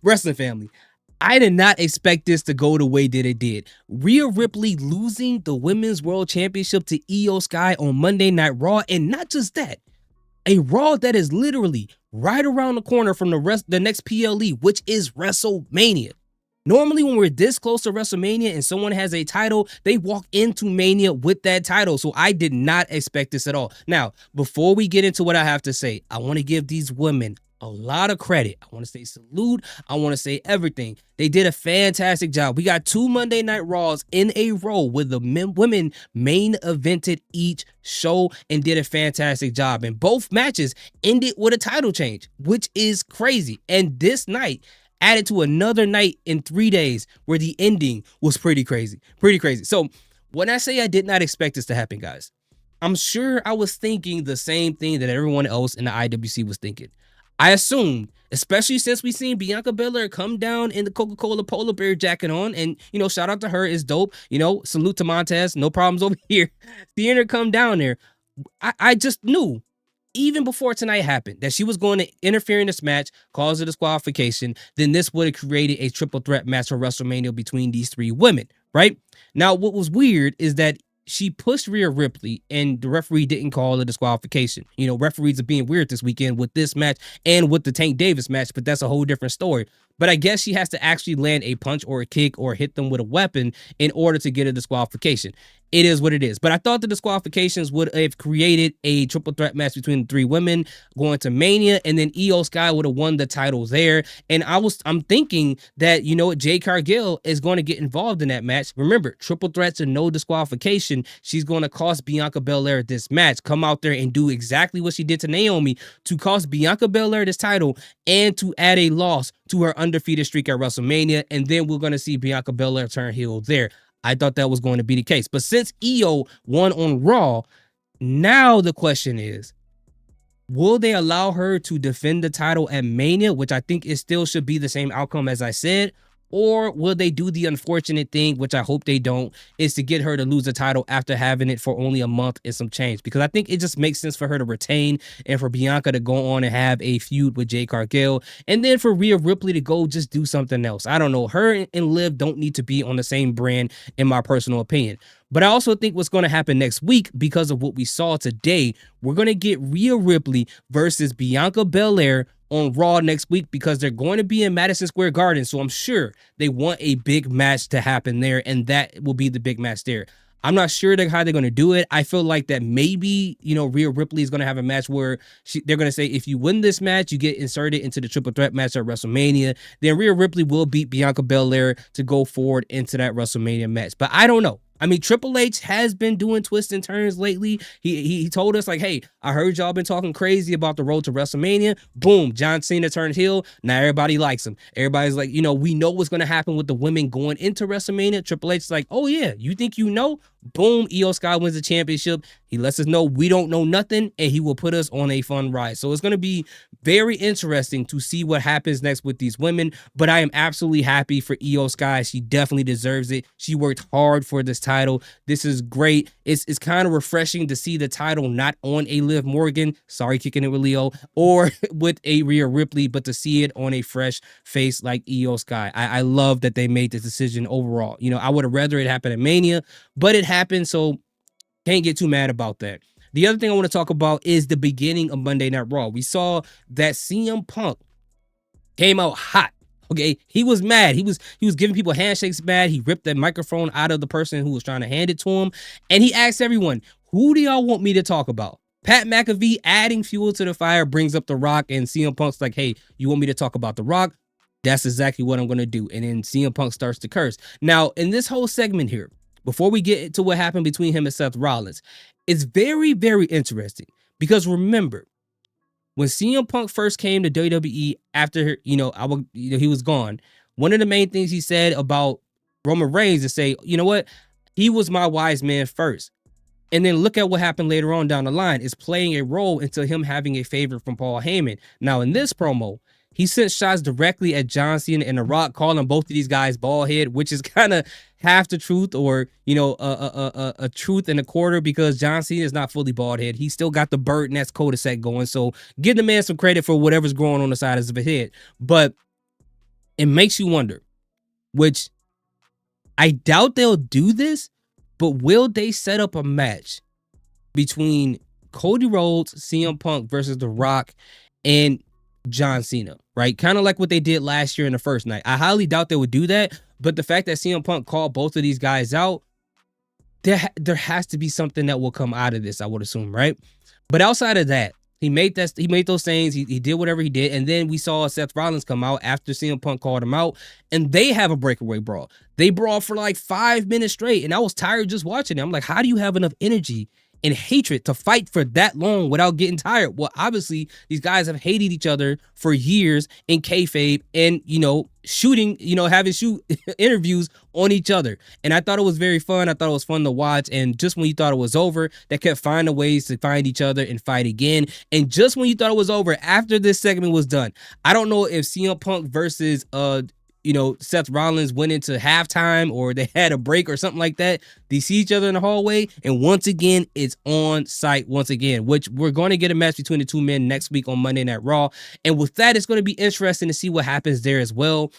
wrestling family, I did not expect this to go the way that it did. Rhea Ripley losing the Women's World Championship to Io Sky on Monday Night Raw, and not just that, a Raw that is literally right around the corner from the next PLE, which is WrestleMania. Normally, when we're this close to WrestleMania and someone has a title, they walk into Mania with that title. So I did not expect this at all. Now, before we get into what I have to say, I want to give these women a lot of credit. I want to say salute. I want to say everything. They did a fantastic job. We got 2 Monday Night Raws in a row with the women main evented each show and did a fantastic job. And both matches ended with a title change, which is crazy. And this night added to another night in 3 days where the ending was pretty crazy. Pretty crazy. So when I say I did not expect this to happen, guys, I'm sure I was thinking the same thing that everyone else in the IWC was thinking. I assumed, especially since we seen Bianca Belair come down in the Coca-Cola polar bear jacket on, and, shout out to her, is dope. Salute to Montez, no problems over here. Seeing her come down there, I just knew, even before tonight happened, that she was going to interfere in this match, cause a disqualification. Then this would have created a triple threat match for WrestleMania between these 3 women, right? Now, what was weird is that she pushed Rhea Ripley and the referee didn't call a disqualification. Referees are being weird this weekend with this match and with the Tank Davis match, but that's a whole different story. But I guess she has to actually land a punch or a kick or hit them with a weapon in order to get a disqualification. It is what it is. But I thought the disqualifications would have created a triple threat match between the 3 women going to Mania, and then Io Sky would have won the title there. And I'm thinking that, Jade Cargill is going to get involved in that match. Remember, triple threats and no disqualification. She's going to cost Bianca Belair this match. Come out there and do exactly what she did to Naomi to cost Bianca Belair this title and to add a loss to her undefeated streak at WrestleMania. And then we're going to see Bianca Belair turn heel there. I thought that was going to be the case. But since Io won on Raw, now the question is, will they allow her to defend the title at Mania, which I think it still should be the same outcome as I said, or will they do the unfortunate thing, which I hope they don't, is to get her to lose the title after having it for only a month and some change? Because I think it just makes sense for her to retain and for Bianca to go on and have a feud with Jade Cargill, and then for Rhea Ripley to go just do something else. I don't know. Her and Liv don't need to be on the same brand, in my personal opinion. But I also think what's going to happen next week, because of what we saw today, we're going to get Rhea Ripley versus Bianca Belair on Raw next week, because they're going to be in Madison Square Garden. So I'm sure they want a big match to happen there, and that will be the big match there. I'm not sure how they're going to do it. I feel like that maybe, Rhea Ripley is going to have a match where they're going to say, if you win this match, you get inserted into the triple threat match at WrestleMania. Then Rhea Ripley will beat Bianca Belair to go forward into that WrestleMania match. But I don't know. I mean, Triple H has been doing twists and turns lately. He told us, like, hey, I heard y'all been talking crazy about the road to WrestleMania. Boom, John Cena turned heel. Now everybody likes him. Everybody's like, we know what's going to happen with the women going into WrestleMania. Triple H is like, oh yeah, you think you know? Boom, Io Sky wins the championship. He lets us know we don't know nothing, and he will put us on a fun ride. So it's going to be very interesting to see what happens next with these women. But I am absolutely happy for Io Sky. She definitely deserves it. She worked hard for this title. This is great. It's kind of refreshing to see the title not on a Liv Morgan, sorry, kicking it with Leo, or with a Rhea Ripley, but to see it on a fresh face like Io Sky. I love that they made this decision overall. I would have rather it happen at Mania, but it happened, so can't get too mad about that. The other thing I want to talk about is the beginning of Monday Night Raw. We saw that CM Punk came out hot. Okay, he was mad. He was giving people handshakes mad. He ripped that microphone out of the person who was trying to hand it to him, and he asked everyone, "Who do y'all want me to talk about?" Pat McAfee adding fuel to the fire brings up The Rock, and CM Punk's like, "Hey, you want me to talk about The Rock? That's exactly what I'm going to do." And then CM Punk starts to curse. Now, in this whole segment here, before we get to what happened between him and Seth Rollins, it's very, very interesting, because remember, when CM Punk first came to WWE after, he was gone, one of the main things he said about Roman Reigns is say, you know what, he was my wise man first. And then look at what happened later on down the line. It's playing a role into him having a favor from Paul Heyman. Now, in this promo, he sent shots directly at John Cena and The Rock, calling both of these guys bald head, which is kind of half the truth, or, a truth and a quarter, because John Cena is not fully bald head. He still got the Bird Nest cul-de-sac going. So give the man some credit for whatever's growing on the side of his head. But it makes you wonder, which I doubt they'll do this, but will they set up a match between Cody Rhodes, CM Punk versus The Rock, and John Cena, right? Kind of like what they did last year in the first night. I highly doubt they would do that, but the fact that CM Punk called both of these guys out, there has to be something that will come out of this, I would assume, right? But outside of that, he made those things. He did whatever he did, and then we saw Seth Rollins come out after CM Punk called him out, and they have a breakaway brawl. They brawl for like 5 minutes straight, and I was tired just watching it. I'm like, how do you have enough energy and hatred to fight for that long without getting tired? Well, obviously, these guys have hated each other for years in kayfabe and, shooting, having shoot interviews on each other. And I thought it was very fun. I thought it was fun to watch. And just when you thought it was over, they kept finding ways to find each other and fight again. And just when you thought it was over, after this segment was done, I don't know if CM Punk versus Seth Rollins went into halftime or they had a break or something like that. They see each other in the hallway, and once again, it's on site once again, which we're going to get a match between the two men next week on Monday Night Raw. And with that, it's going to be interesting to see what happens there as well.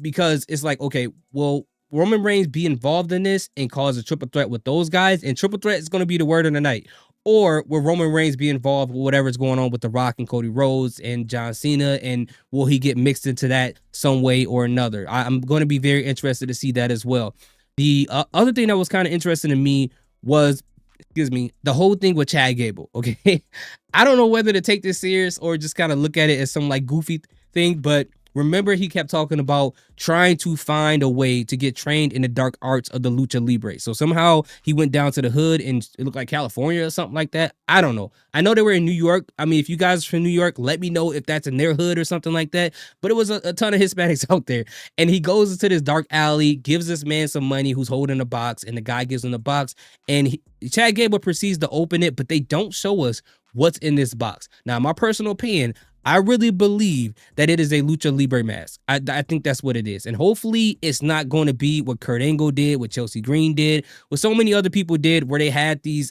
Because it's like, okay, will Roman Reigns be involved in this and cause a triple threat with those guys? And triple threat is going to be the word of the night. Or will Roman Reigns be involved with whatever's going on with The Rock and Cody Rhodes and John Cena? And will he get mixed into that some way or another? I'm going to be very interested to see that as well. The other thing that was kind of interesting to me was, the whole thing with Chad Gable. Okay. I don't know whether to take this serious or just kind of look at it as some like goofy thing, but remember, he kept talking about trying to find a way to get trained in the dark arts of the Lucha Libre. So somehow he went down to the hood and it looked like California or something like that. I don't know. I know they were in New York. I mean, if you guys are from New York, let me know if that's in their hood or something like that. But it was a ton of Hispanics out there. And he goes into this dark alley, gives this man some money who's holding a box, and the guy gives him the box. And Chad Gable proceeds to open it, but they don't show us what's in this box. Now, in my personal opinion, I really believe that it is a Lucha Libre mask. I think that's what it is. And hopefully it's not going to be what Kurt Angle did, what Chelsea Green did, what so many other people did, where they had these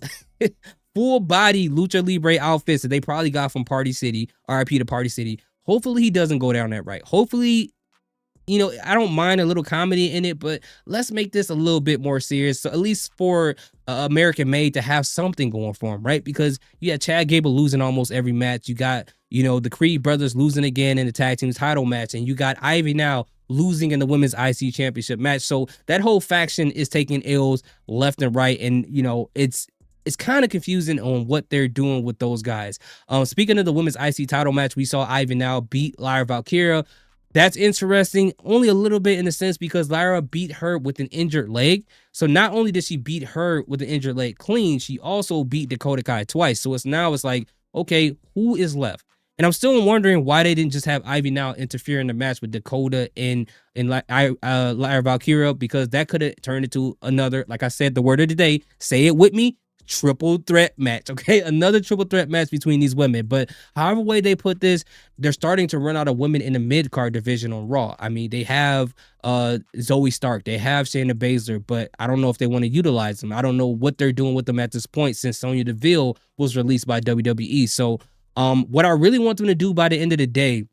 full body Lucha Libre outfits that they probably got from Party City, RIP to Party City. Hopefully he doesn't go down that right. Hopefully, I don't mind a little comedy in it, but let's make this a little bit more serious. So at least for American Made to have something going for him, right? Because you got Chad Gable losing almost every match. You got, the Creed brothers losing again in the tag team title match. And you got Ivy now losing in the women's IC championship match. So that whole faction is taking L's left and right. And, it's kind of confusing on what they're doing with those guys. Speaking of the women's IC title match, we saw Ivy now beat Lyra Valkyria. That's interesting, only a little bit in the sense because Lyra beat her with an injured leg. So not only did she beat her with an injured leg clean, she also beat Dakota Kai twice. So it's like, okay, who is left? And I'm still wondering why they didn't just have Ivy now interfere in the match with Dakota and Lyra Valkyria, because that could have turned into another, like I said, the word of the day, say it with me, triple threat match. Okay, another triple threat match between these women. But however way they put this, they're starting to run out of women in the mid-card division on Raw. I mean, they have Zoe Stark, they have Shayna Baszler, but I don't know if they want to utilize them. I don't know what they're doing with them at this point since Sonya Deville was released by WWE. So what I really want them to do by the end of the day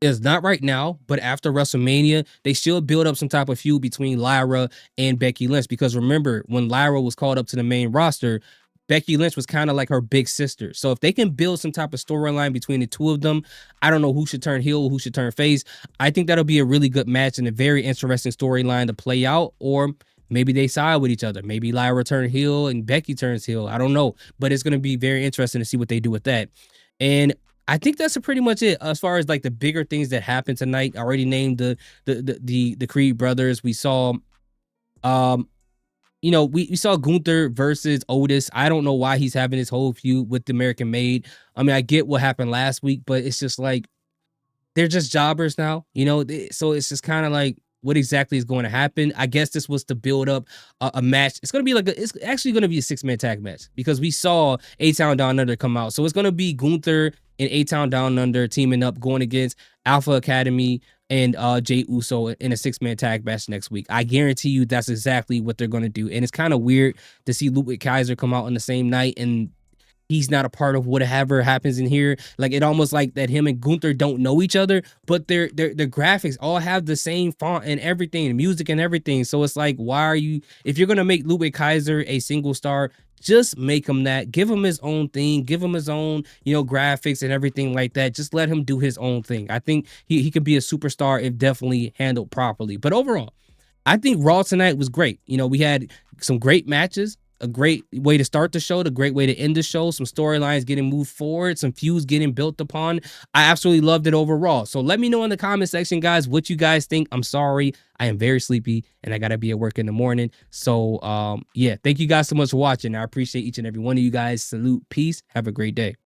is not right now, but after WrestleMania, they should build up some type of feud between Lyra and Becky Lynch. Because remember, when Lyra was called up to the main roster, Becky Lynch was kind of like her big sister. So if they can build some type of storyline between the two of them, I don't know who should turn heel, who should turn face. I think that'll be a really good match and a very interesting storyline to play out. Or maybe they side with each other. Maybe Lyra turns heel and Becky turns heel. I don't know. But it's going to be very interesting to see what they do with that. And I think that's pretty much it as far as like the bigger things that happened tonight. I already named the Creed brothers. We saw, we saw Gunther versus Otis. I don't know why he's having this whole feud with the American Made. I mean, I get what happened last week, but it's just like they're just jobbers now, so it's just kind of like, what exactly is going to happen? I guess this was to build up a match. It's going to be it's actually going to be a 6-man tag match because we saw A-Town Down Under come out. So it's going to be Gunther and A-Town Down Under teaming up, going against Alpha Academy and Jey Uso in a 6-man tag match next week. I guarantee you that's exactly what they're going to do. And it's kind of weird to see Ludwig Kaiser come out on the same night. And he's not a part of whatever happens in here. Like it almost like that him and Gunther don't know each other, but their graphics all have the same font and everything, and music and everything. So it's like, why are you, if you're gonna make Ludwig Kaiser a single star, just make him that. Give him his own thing. Give him his own, graphics and everything like that. Just let him do his own thing. I think he could be a superstar if definitely handled properly. But overall, I think Raw tonight was great. We had some great matches, a great way to start the show, the great way to end the show, some storylines getting moved forward, some feuds getting built upon. I absolutely loved it overall. So let me know in the comment section, guys, what you guys think. I'm sorry, I am very sleepy and I gotta be at work in the morning. So yeah, thank you guys so much for watching. I appreciate each and every one of you guys. Salute, peace, have a great day.